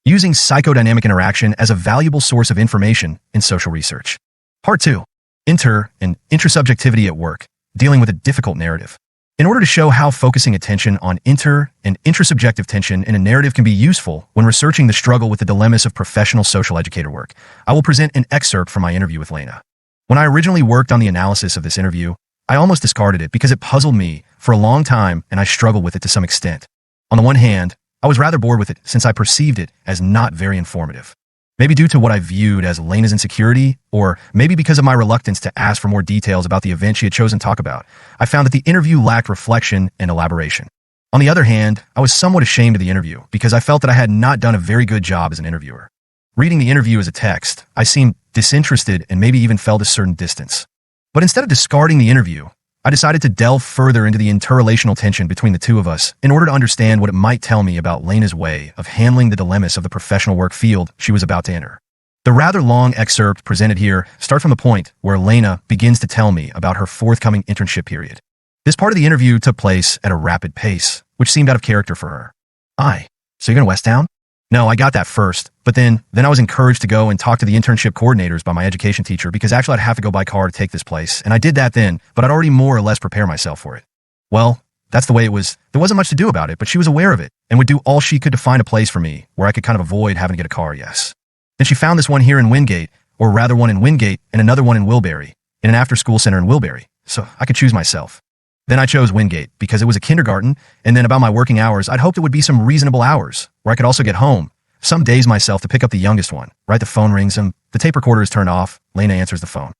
Using psychodynamic interaction as a valuable source of information in social research. Part 2. Inter- and intrasubjectivity at work, dealing with a difficult narrative. In order to show how focusing attention on inter- and intrasubjective tension in a narrative can be useful when researching the struggle with the dilemmas of professional social educator work, I will present an excerpt from my interview with Lena. When I originally worked on the analysis of this interview, I almost discarded it because it puzzled me for a long time and I struggled with it to some extent. On the one hand, I was rather bored with it since I perceived it as not very informative. Maybe due to what I viewed as Lena's insecurity, or maybe because of my reluctance to ask for more details about the event she had chosen to talk about, I found that the interview lacked reflection and elaboration. On the other hand, I was somewhat ashamed of the interview because I felt that I had not done a very good job as an interviewer. Reading the interview as a text, I seemed disinterested and maybe even felt a certain distance. But instead of discarding the interview, I decided to delve further into the interrelational tension between the two of us in order to understand what it might tell me about Lena's way of handling the dilemmas of the professional work field she was about to enter. The rather long excerpt presented here starts from the point where Lena begins to tell me about her forthcoming internship period. This part of the interview took place at a rapid pace, which seemed out of character for her. So you're going to West Town? No, I got that first, but then I was encouraged to go and talk to the internship coordinators by my education teacher because actually I'd have to go by car to take this place, and I did that then, but I'd already more or less prepared myself for it. Well, that's the way it was. There wasn't much to do about it, but she was aware of it and would do all she could to find a place for me where I could kind of avoid having to get a car, yes. Then she found this one here in Wingate, or rather one in Wingate and another one in Wilbury, in an after-school center in Wilbury, so I could choose myself. Then I chose Wingate because it was a kindergarten, and then about my working hours, I'd hoped it would be some reasonable hours where I could also get home. Some days myself to pick up the youngest one, right? The phone rings and the tape recorder is turned off. Lena answers the phone.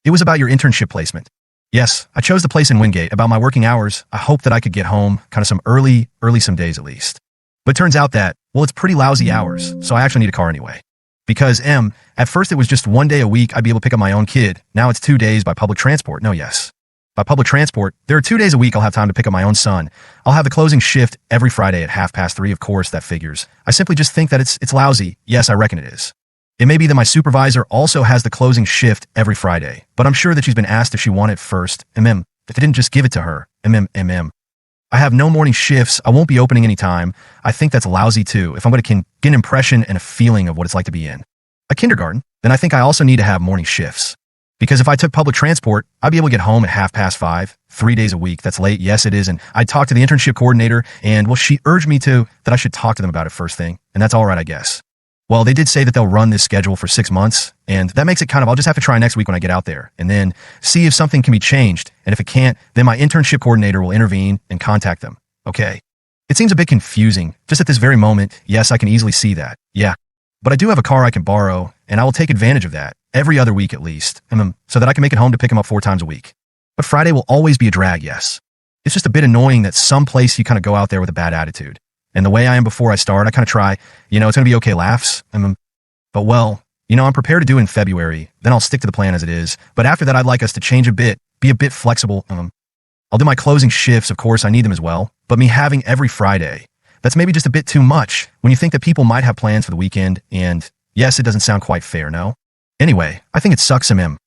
It was about your internship placement. Yes, I chose the place in Wingate about my working hours. I hoped that I could get home kind of some early some days at least. But it turns out that, well, it's pretty lousy hours, so I actually need a car anyway. Because at first it was just 1 day a week I'd be able to pick up my own kid. Now it's 2 days by public transport. No, yes. By public transport, there are 2 days a week I'll have time to pick up my own son. I'll have the closing shift every Friday at 3:30. Of course, that figures. I simply just think that it's lousy. Yes, I reckon it is. It may be that my supervisor also has the closing shift every Friday, but I'm sure that she's been asked if she wanted it first. If they didn't just give it to her. I have no morning shifts. I won't be opening any time. I think that's lousy too, if I'm going to get an impression and a feeling of what it's like to be in a kindergarten. Then I think I also need to have morning shifts. Because if I took public transport, I'd be able to get home at 5:30, 3 days a week. That's late. Yes, it is. And I'd talk to the internship coordinator, and, well, she urged me that I should talk to them about it first thing. And that's all right, I guess. Well, they did say that they'll run this schedule for 6 months, and that makes it I'll just have to try next week when I get out there, and then see if something can be changed. And if it can't, then my internship coordinator will intervene and contact them. Okay. It seems a bit confusing. Just at this very moment, yes, I can easily see that. Yeah. But I do have a car I can borrow, and I will take advantage of that, every other week at least, so that I can make it home to pick him up 4 times a week. But Friday will always be a drag, yes. It's just a bit annoying that some place you kind of go out there with a bad attitude. And the way I am before I start, I kind of try, it's going to be okay laughs. But well, I'm prepared to do it in February, then I'll stick to the plan as it is. But after that, I'd like us to change a bit, be a bit flexible. I'll do my closing shifts, of course, I need them as well. But me having every Friday, that's maybe just a bit too much when you think that people might have plans for the weekend, and yes, it doesn't sound quite fair, no? Anyway, I think it sucks, Well,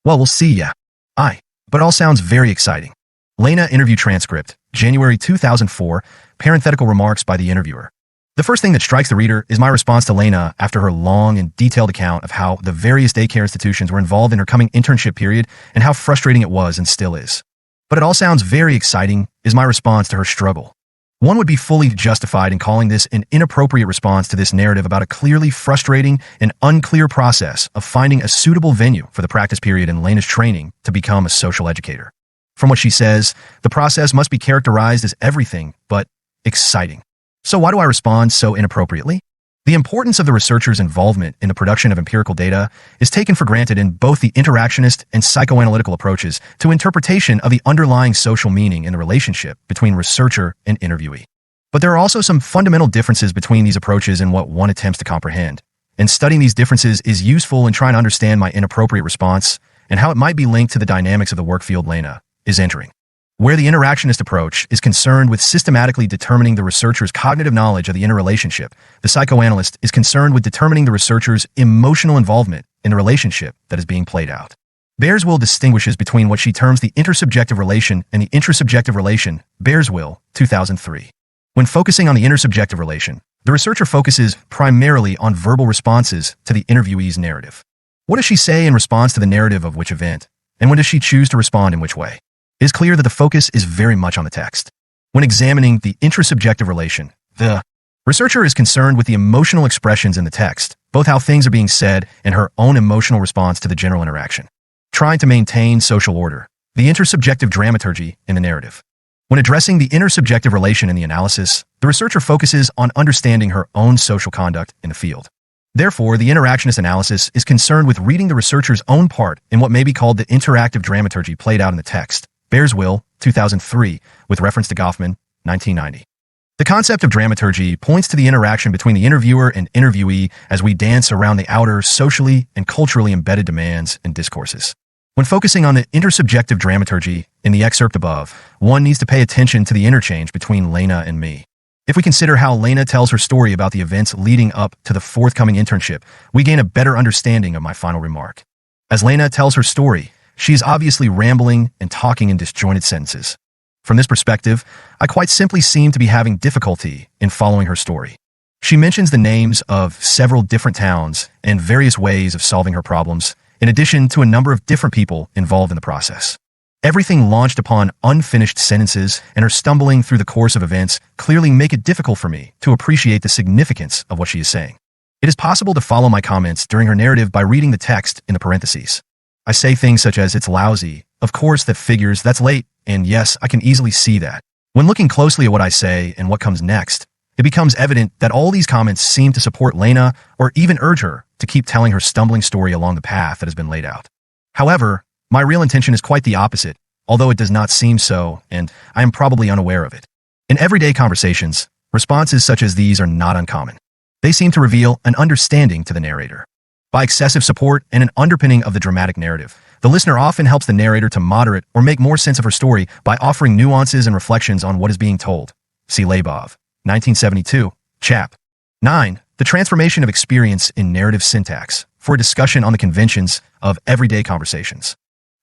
we'll see, yeah. But it all sounds very exciting. Lena interview transcript, January 2004, parenthetical remarks by the interviewer. The first thing that strikes the reader is my response to Lena after her long and detailed account of how the various daycare institutions were involved in her coming internship period and how frustrating it was and still is. But it all sounds very exciting, is my response to her struggle. One would be fully justified in calling this an inappropriate response to this narrative about a clearly frustrating and unclear process of finding a suitable venue for the practice period in Lena's training to become a social educator. From what she says, the process must be characterized as everything but exciting. So why do I respond so inappropriately? The importance of the researcher's involvement in the production of empirical data is taken for granted in both the interactionist and psychoanalytical approaches to interpretation of the underlying social meaning in the relationship between researcher and interviewee. But there are also some fundamental differences between these approaches in what one attempts to comprehend. And studying these differences is useful in trying to understand my inappropriate response and how it might be linked to the dynamics of the work field Lena is entering. Where the interactionist approach is concerned with systematically determining the researcher's cognitive knowledge of the interrelationship, the psychoanalyst is concerned with determining the researcher's emotional involvement in the relationship that is being played out. Bearswill distinguishes between what she terms the intersubjective relation and the intrasubjective relation, Bearswill, 2003. When focusing on the intersubjective relation, The researcher focuses primarily on verbal responses to the interviewee's narrative. What does she say in response to the narrative of which event? And when does she choose to respond in which way? It is clear that the focus is very much on the text. When examining the intrasubjective relation, the researcher is concerned with the emotional expressions in the text, both how things are being said and her own emotional response to the general interaction. Trying to maintain social order, the intersubjective dramaturgy in the narrative. When addressing the intersubjective relation in the analysis, the researcher focuses on understanding her own social conduct in the field. Therefore, the interactionist analysis is concerned with reading the researcher's own part in what may be called the interactive dramaturgy played out in the text. Bearswill, 2003, with reference to Goffman, 1990. The concept of dramaturgy points to the interaction between the interviewer and interviewee as we dance around the outer, socially and culturally embedded demands and discourses. When focusing on the intersubjective dramaturgy in the excerpt above, one needs to pay attention to the interchange between Lena and me. If we consider how Lena tells her story about the events leading up to the forthcoming internship, we gain a better understanding of my final remark. As Lena tells her story, she is obviously rambling and talking in disjointed sentences. From this perspective, I quite simply seem to be having difficulty in following her story. She mentions the names of several different towns and various ways of solving her problems, in addition to a number of different people involved in the process. Everything launched upon unfinished sentences and her stumbling through the course of events clearly make it difficult for me to appreciate the significance of what she is saying. It is possible to follow my comments during her narrative by reading the text in the parentheses. I say things such as, "It's lousy," "Of course that figures," "That's late," and "Yes, I can easily see that." When looking closely at what I say and what comes next, it becomes evident that all these comments seem to support Lena or even urge her to keep telling her stumbling story along the path that has been laid out. However, my real intention is quite the opposite, although it does not seem so, and I am probably unaware of it. In everyday conversations, responses such as these are not uncommon. They seem to reveal an understanding to the narrator. By excessive support and an underpinning of the dramatic narrative, the listener often helps the narrator to moderate or make more sense of her story by offering nuances and reflections on what is being told. See Labov, 1972, Chap. 9. The Transformation of Experience in Narrative Syntax, for a discussion on the conventions of everyday conversations.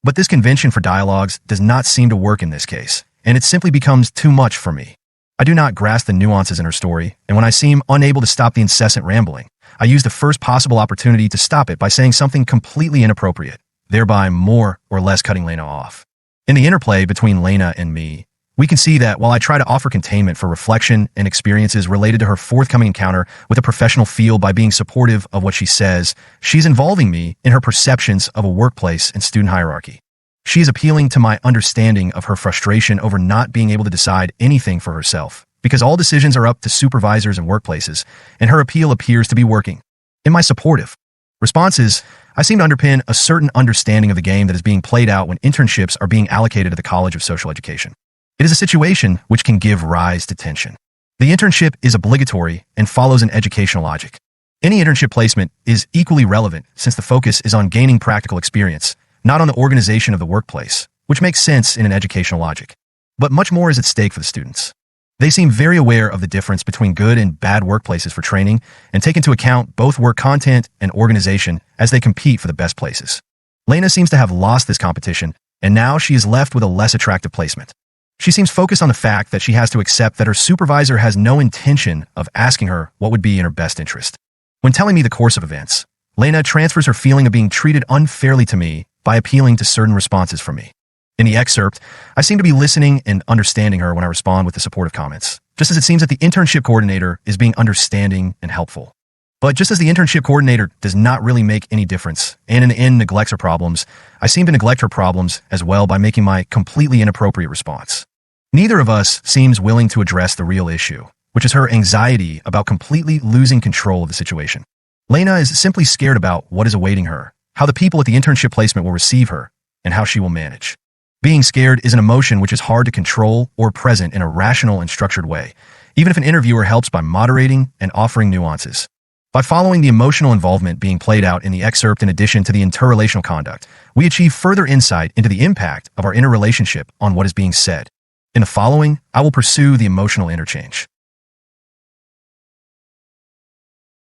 But this convention for dialogues does not seem to work in this case, and it simply becomes too much for me. I do not grasp the nuances in her story, and when I seem unable to stop the incessant rambling, I use the first possible opportunity to stop it by saying something completely inappropriate, thereby more or less cutting Lena off. In the interplay between Lena and me, we can see that while I try to offer containment for reflection and experiences related to her forthcoming encounter with a professional field by being supportive of what she says, she's involving me in her perceptions of a workplace and student hierarchy. She is appealing to my understanding of her frustration over not being able to decide anything for herself, because all decisions are up to supervisors and workplaces, and her appeal appears to be working. In my supportive responses, I seem to underpin a certain understanding of the game that is being played out when internships are being allocated to the College of Social Education. It is a situation which can give rise to tension. The internship is obligatory and follows an educational logic. Any internship placement is equally relevant since the focus is on gaining practical experience, not on the organization of the workplace, which makes sense in an educational logic. But much more is at stake for the students. They seem very aware of the difference between good and bad workplaces for training and take into account both work content and organization as they compete for the best places. Lena seems to have lost this competition, and now she is left with a less attractive placement. She seems focused on the fact that she has to accept that her supervisor has no intention of asking her what would be in her best interest. When telling me the course of events, Lena transfers her feeling of being treated unfairly to me by appealing to certain responses from me. In the excerpt, I seem to be listening and understanding her when I respond with the supportive comments, just as it seems that the internship coordinator is being understanding and helpful. But just as the internship coordinator does not really make any difference, and in the end neglects her problems, I seem to neglect her problems as well by making my completely inappropriate response. Neither of us seems willing to address the real issue, which is her anxiety about completely losing control of the situation. Lena is simply scared about what is awaiting her, how the people at the internship placement will receive her, and how she will manage. Being scared is an emotion which is hard to control or present in a rational and structured way, even if an interviewer helps by moderating and offering nuances. By following the emotional involvement being played out in the excerpt in addition to the interrelational conduct, we achieve further insight into the impact of our interrelationship on what is being said. In the following, I will pursue the emotional interchange.